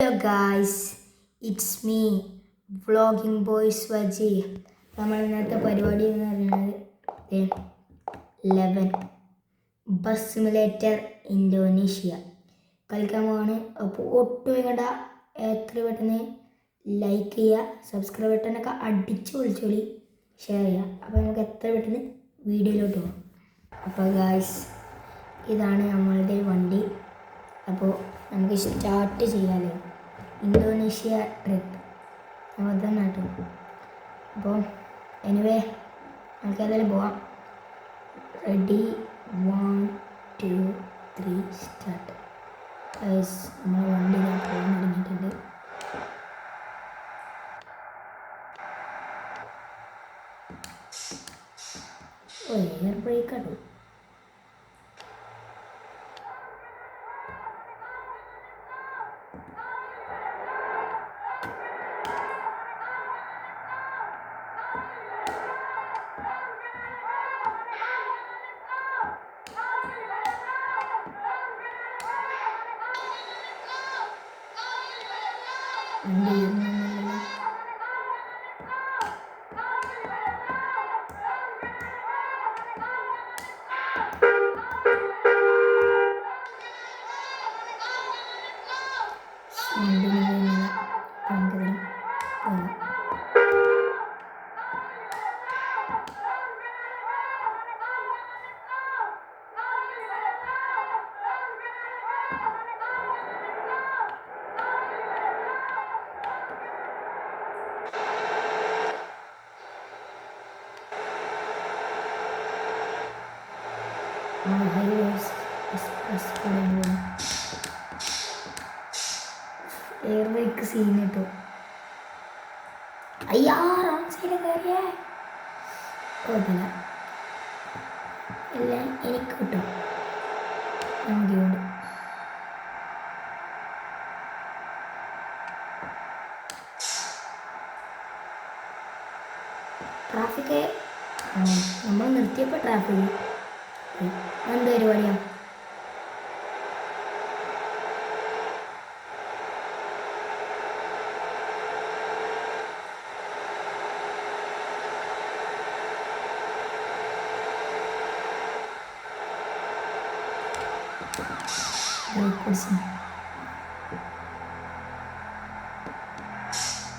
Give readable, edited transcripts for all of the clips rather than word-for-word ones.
Hello guys, it's me vlogging boys Vaji. നമ്മൾ ഇന്നത്തെ പരിപാടി എന്ന് പറയുന്നത് 11 ബസ് സിമുലേറ്റർ ഇന്തോനേഷ്യ കളിക്കാൻ പോവാണ്. അപ്പോൾ ഒട്ടും വേണ്ട, എത്ര പെട്ടെന്ന് ലൈക്ക് ചെയ്യുക, സബ്സ്ക്രൈബ് ബട്ടനൊക്കെ അടിച്ച് വിളിച്ചോളി, ഷെയർ ചെയ്യുക. അപ്പോൾ നമുക്ക് എത്ര പെട്ടെന്ന് വീഡിയോയിലോട്ട് പോകാം. അപ്പോൾ ഗായ്സ്, ഇതാണ് നമ്മളുടെ വണ്ടി. അപ്പോൾ നമുക്ക് സ്റ്റാർട്ട് ചെയ്യാമല്ലോ. ഇന്തോനേഷ്യ ട്രിപ്പ് തന്നെ കേട്ടോ. അപ്പോൾ എനിവേ നമുക്ക് ഏതായാലും പോവാം. Ready, 1 2 3 start. നമ്മളെ വണ്ടി ഞാൻ പോകാൻ തുടങ്ങിയിട്ടുണ്ട്. എയർ ബ്രേക്കാട്ടോ. എയർ ബ്രേക്ക് സീൻ കിട്ടും. അയ്യാ, റോങ് സൈഡ് കയറിയേ. കുഴപ്പമില്ല, എല്ലാം എനിക്ക് കിട്ടും. വണ്ടിയുണ്ട്. ട്രാഫിക്ക് നമ്മൾ നിർത്തിയപ്പോൾ ട്രാഫിക് എന്ത് പരിപാടിയാണ്?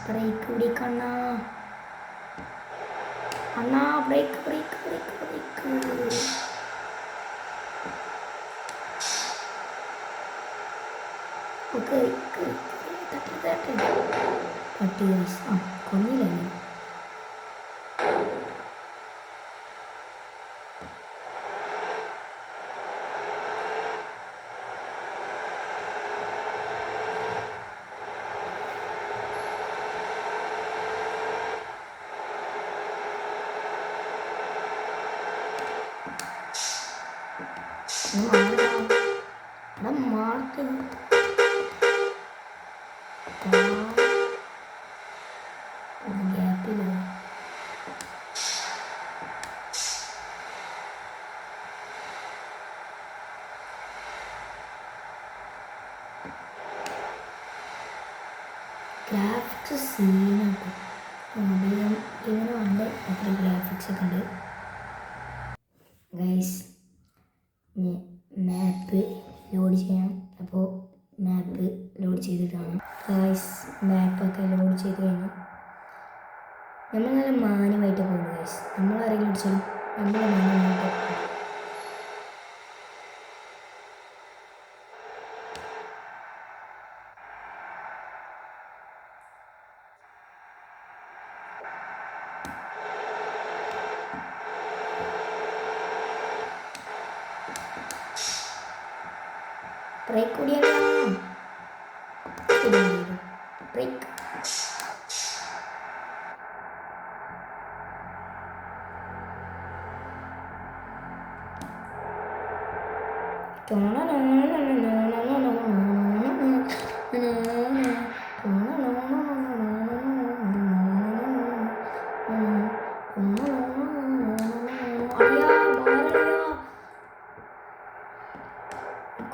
ബ്രേക്ക് പിടിക്കണ്ണ, അണ്ണാ, break break break break. Okay, തട്ടി കൊന്നില്ലേ? മാർക്ക് ഗ്യാപ്പില്ല. ഗ്രാഫിക്സ് സീനാട്ടോ. ഇങ്ങനെ ഉണ്ട്, അത്ര ഗ്രാഫിക്സ് ഒക്കെ ഉണ്ട് ഗൈസ്. മാപ്പ് ലോഡ് ചെയ്യണം. അപ്പോൾ മാപ്പ് ലോഡ് ചെയ്തിട്ടാണ് ഗൈസ്. മാപ്പൊക്കെ ലോഡ് ചെയ്ത് കഴിഞ്ഞു. നമ്മൾ നല്ല മാന്യമായിട്ട് പോകും ഗൈസ്. നമ്മളാരെങ്കിലും അടിച്ചാലും നമ്മൾ മാന്യമായിട്ട് പോകും. ബ്രേക്ക് കൂടിയാലോ? ബ്രേക്ക്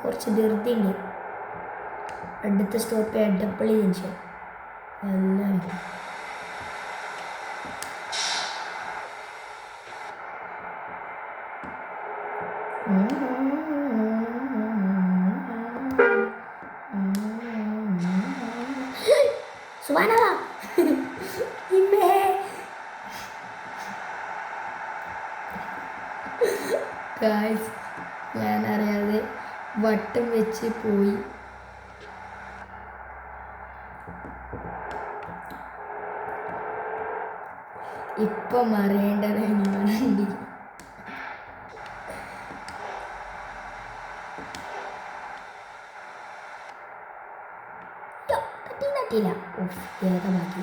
കുറച്ച് ധൃതിയുണ്ട്. അടുത്ത സ്റ്റോപ്പ് എടപ്പള്ളി ജംഗ്ഷൻ. എല്ലാം സുബാനവാ ഇമ്മേ ഗായ്സ്, ഞാൻ അറിയാതെ വട്ടം വെച്ച് പോയി. ഇപ്പം അറിയേണ്ടത് നിങ്ങളുണ്ട്. തട്ടിയില്ല. ഓഫ്, വേഗമാക്കി.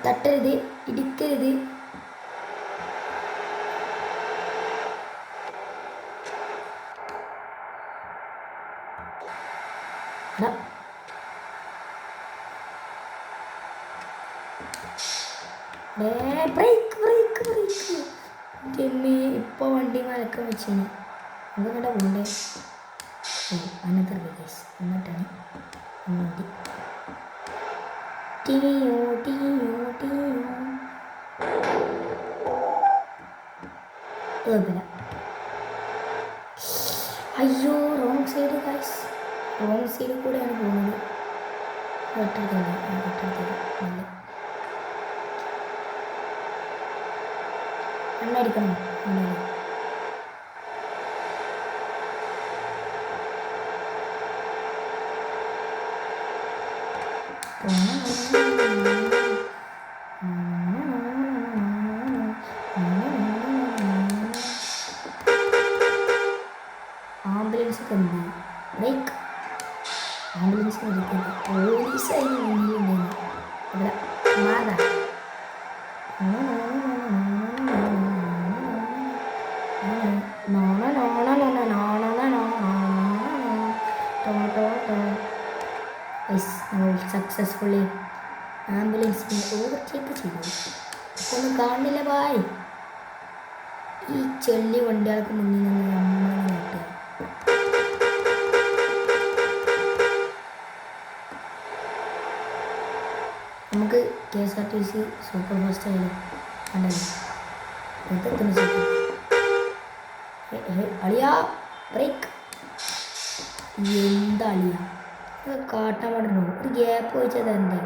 തട്ടരുത്, ഇടിക്കരുത്. ബ്രേക്ക് ബ്രേക്ക് ബ്രേക്ക് ജമ്മി. ഇപ്പോൾ വണ്ടി മലക്കം വെച്ചിന് അതുകൊണ്ട് പോണ്ടേ. ഓ, അനന്തർ വിദേശ് എന്നിട്ടാണ് വണ്ടി. ടീയോ ടീയോ ടീയോ കുഴപ്പമില്ല. അയ്യോ, റോങ് സൈഡ് ഗൈസ്. റോങ് സൈഡിൽ കൂടെയാണ് പോകുന്നത്. എണ്ണടിക്കണം. ആംബുലൻസ് കണ്ടു. ബ്രേക്ക്. ആംബുലൻസ് എടുക്കുന്നത് പോലീസായി മുന്നിലുണ്ടെന്ന് ഇവിടെ മാതാ. സക്സസ്ഫുള്ളി ആംബുലൻസിനെ ഓവർടേക്ക് ചെയ്തു. ഒന്നും കാണില്ല ബായ്. ഈ ചെല്ലി വണ്ടികൾക്ക് മുന്നിൽ നിന്ന് നമ്മളെ നോട്ടുക. നമുക്ക് KSRTC സൂപ്പർ ഫാസ്റ്റ് ആയാലും കണ്ടല്ലോ. അളിയാ ബ്രേക്ക്. എന്താ അളിയ കാട്ടാൻ പാടുണ്ടോ? ഒരു ഗ്യാപ്പ് വെച്ചത് എന്താ?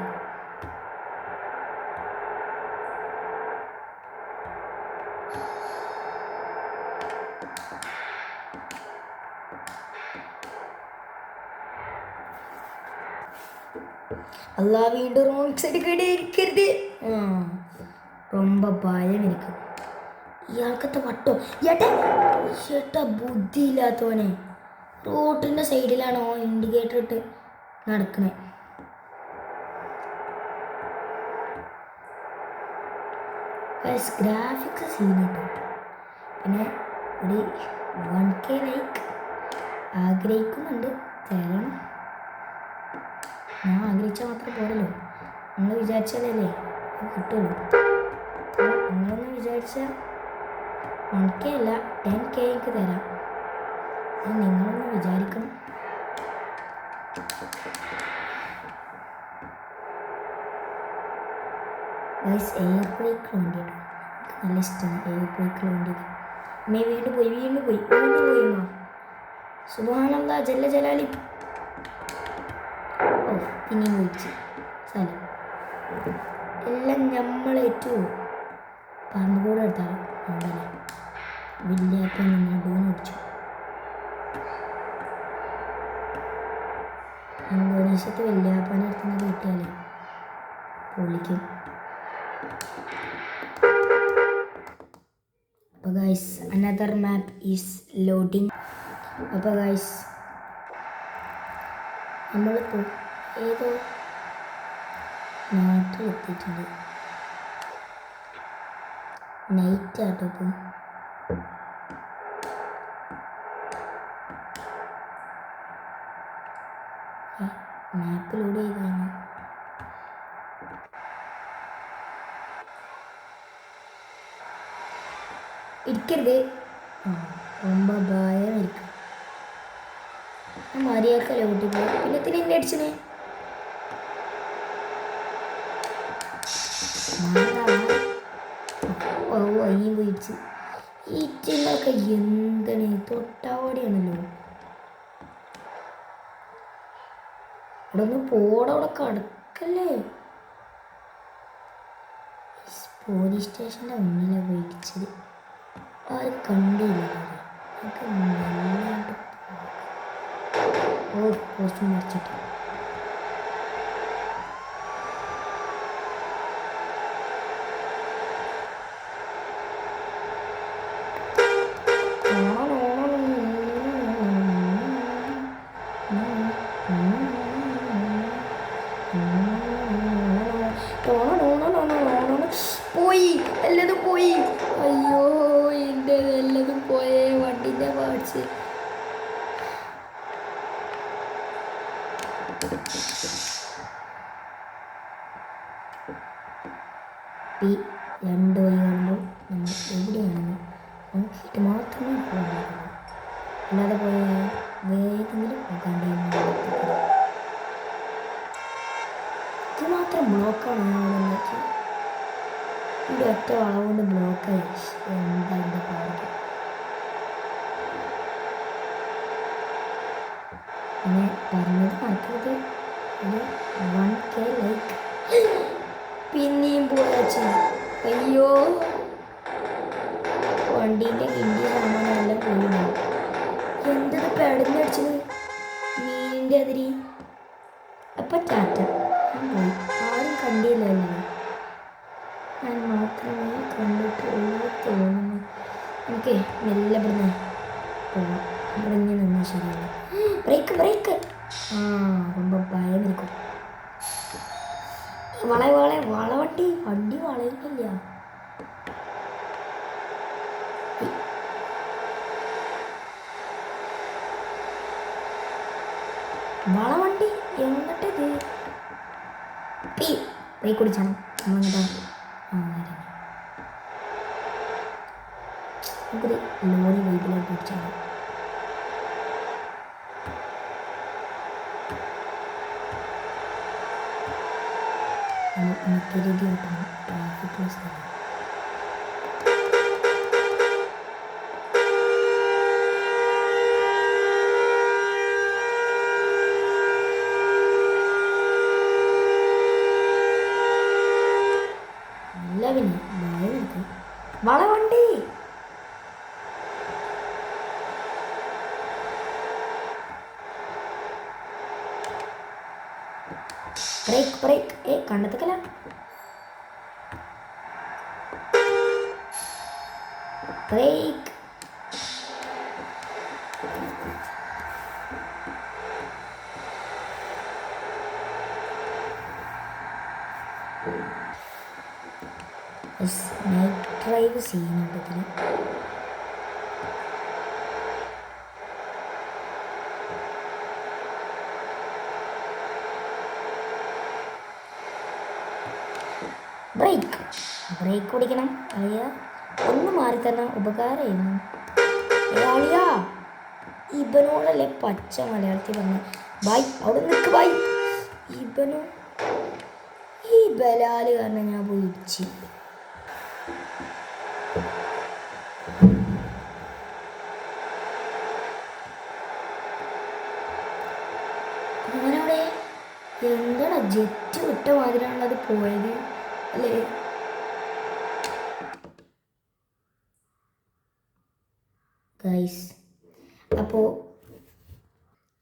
അല്ലാ, വീണ്ടും റോങ് സൈഡ് ഇരിക്കരുത്. ரொம்ப ഭയം എനിക്ക്. ഇയാൾക്കത്തെ വട്ടോ ചേട്ടാ ബുദ്ധിയില്ലാത്തവനെ. റോഡിൻ്റെ സൈഡിലാണോ ഇൻഡിക്കേറ്റർ ഇട്ട് നടക്കണേ. ഗ്രാഫിക്സ് സീൻ കേട്ടോ. പിന്നെ ഒരു 1K ലൈക്ക് ആഗ്രഹിക്കുന്നുണ്ട്. തരണം. ഞാൻ ആഗ്രഹിച്ചാൽ മാത്രം പോരല്ലോ. നിങ്ങൾ വിചാരിച്ചാലല്ലേ കിട്ടുള്ളൂ. നിങ്ങളൊന്ന് വിചാരിച്ചാൽ 1K അല്ല 10K എനിക്ക് തരാം. നിങ്ങളൊന്ന് വിചാരിക്കണം. ഗൈസ്, എയർ ബ്രേക്കുള്ള വണ്ടിയാണ്. എനിക്ക് നല്ല ഇഷ്ടമാണ് എയർ ബ്രേക്കുള്ള വണ്ടി. അമ്മേ വീണ്ടും പോയി അമ്മ. സുബ്ഹാനല്ലാഹ് ജല്ല ജലാലി. ഓ, പിന്നെയും വിളിച്ച് സ്ഥലം എല്ലാം നമ്മളേറ്റു. പറമ്പുകൂടെ എടുത്താലും അതല്ലേ വലിയപ്പം നടുവിന് പിടിച്ചു. ഇന്തോനേഷ്യത്ത് വലിയപ്പനെ എടുത്തുന്ന കിട്ടിയാലേ പൊളിക്കും. അപ്പോൾ guys, another map is loading. അപ്പോൾ ഗൈസ്, നമ്മളിപ്പോൾ ഏതോ നാട്ടിലെത്തിയിട്ടുണ്ട്. നൈറ്റ് ആട്ടോ ഇപ്പോൾ. മാപ്പിലൂടെ ചെയ്താണ്. ഇരിക്കരുത്. ரொம்ப ഭയം ഇരിക്കും. മര്യാദക്കല്ലേ കൂട്ടി പോയി. പിന്നെ തിരിഞ്ഞടിച്ചേ വെച്ച് ഈറ്റങ്ങളൊക്കെ എന്താണ് തൊട്ടാവടിയാണല്ലോ. അവിടെ ഒന്ന് പോടവിടെ കടക്കല്ലേ. പോലീസ് സ്റ്റേഷൻ്റെ മുന്നിലാണ് പോയിടിച്ചത്. ആരും കണ്ടില്ല. നമുക്ക് നല്ലതായിട്ട് പോസ്റ്റ് മറിച്ചിട്ട് പോയി, എല്ലതും പോയി. അയ്യോ എൻ്റെ എല്ലതും പോയേ. വണ്ടിൻ്റെ പാർട്സ് ഈ 2 വഴി കാണുമ്പോൾ നമ്മൾ എവിടെയാണെന്ന് നോക്കിയിട്ട് മാത്രമേ പോകുന്നുള്ളൂ. അല്ലാതെ പോയാൽ വേഗമെങ്കിലും പോകാണ്ട് ഇത് മാത്രം ബ്ലോക്കാണ് ഞാൻ ഉണ്ടാക്കി. ഇവിടെ ഒറ്റ വളവുകൊണ്ട് ബ്ലോക്കായി. എന്താ എൻ്റെ പാട്. പിന്നെ പറഞ്ഞത് നടക്കുന്നത് ഒരു 1K ലൈക്ക്. പിന്നെയും പോയാച്ച്. അയ്യോ വണ്ടീൻ്റെ കിണ്ടി സാമാനെല്ലാം പോയി. എന്തത് പെടഞ്ഞടിച്ചത് മീനിൻ്റെ അതിരി. അപ്പം ടാറ്റ പോയി. ആരും കണ്ടില്ലല്ലോ. ഞാൻ മാത്രമേ കണ്ടിട്ടുള്ളൂ തോന്നുന്നു. എനിക്ക് മെല്ലെ ഇവിടുന്ന് പോവാം. ഇവിടെ ഇങ്ങനെ നിന്നാൽ ശരിയല്ല. ബ്രേക്ക് ரொம்ப ഭയം ഇരിക്കും. വളവട്ടി വണ്ടി വളയുന്നില്ല. വളവണ്ടി എങ്ങോട്ടത് ബ്രേക്ക് കുടിച്ചാണ് നമ്മളിങ്ങോട്ടാ. നമുക്കൊരു ലോറി വീട്ടിലോട്ട് പിടിച്ചാണ്. നമുക്ക് രീതി കിട്ടണം. ട്രാഫിക് സ്ഥലം എല്ലാവരും ഭയം. വളവണ്ടി ബ്രേക്ക് കണ്ടെത്തക്കല. ബ്രേക്ക് നൈറ്റ് ഡ്രൈവ് ചെയ്യുന്നുണ്ടതിൽ. ബ്രേക്ക് പിടിക്കണം അളിയ. ഒന്ന് മാറി തന്നെ ഉപകാരമായിരുന്നു. അളിയ ഇവനോടല്ലേ പച്ച മലയാളത്തിൽ പറഞ്ഞ ബായ് അവിടെ നിൽക്ക് ബായ്. ഇവനോ ഈ ബലാല് കാരണം ഞാൻ പോയി ഇടിച്ച്. അങ്ങനവിടെ എന്താടാ ജെറ്റ് വിട്ട മാതിരിയാണത് പോയത് അല്ലേ.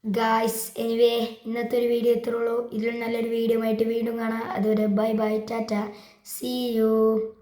ഗായ്സ് എനിവേ ഇന്നത്തെ ഒരു വീഡിയോ ഇത്രേ ഉള്ളൂ. ഇതിലും നല്ലൊരു വീഡിയോ ആയിട്ട് വീണ്ടും കാണാം. അതുവരെ bye bye tata see U.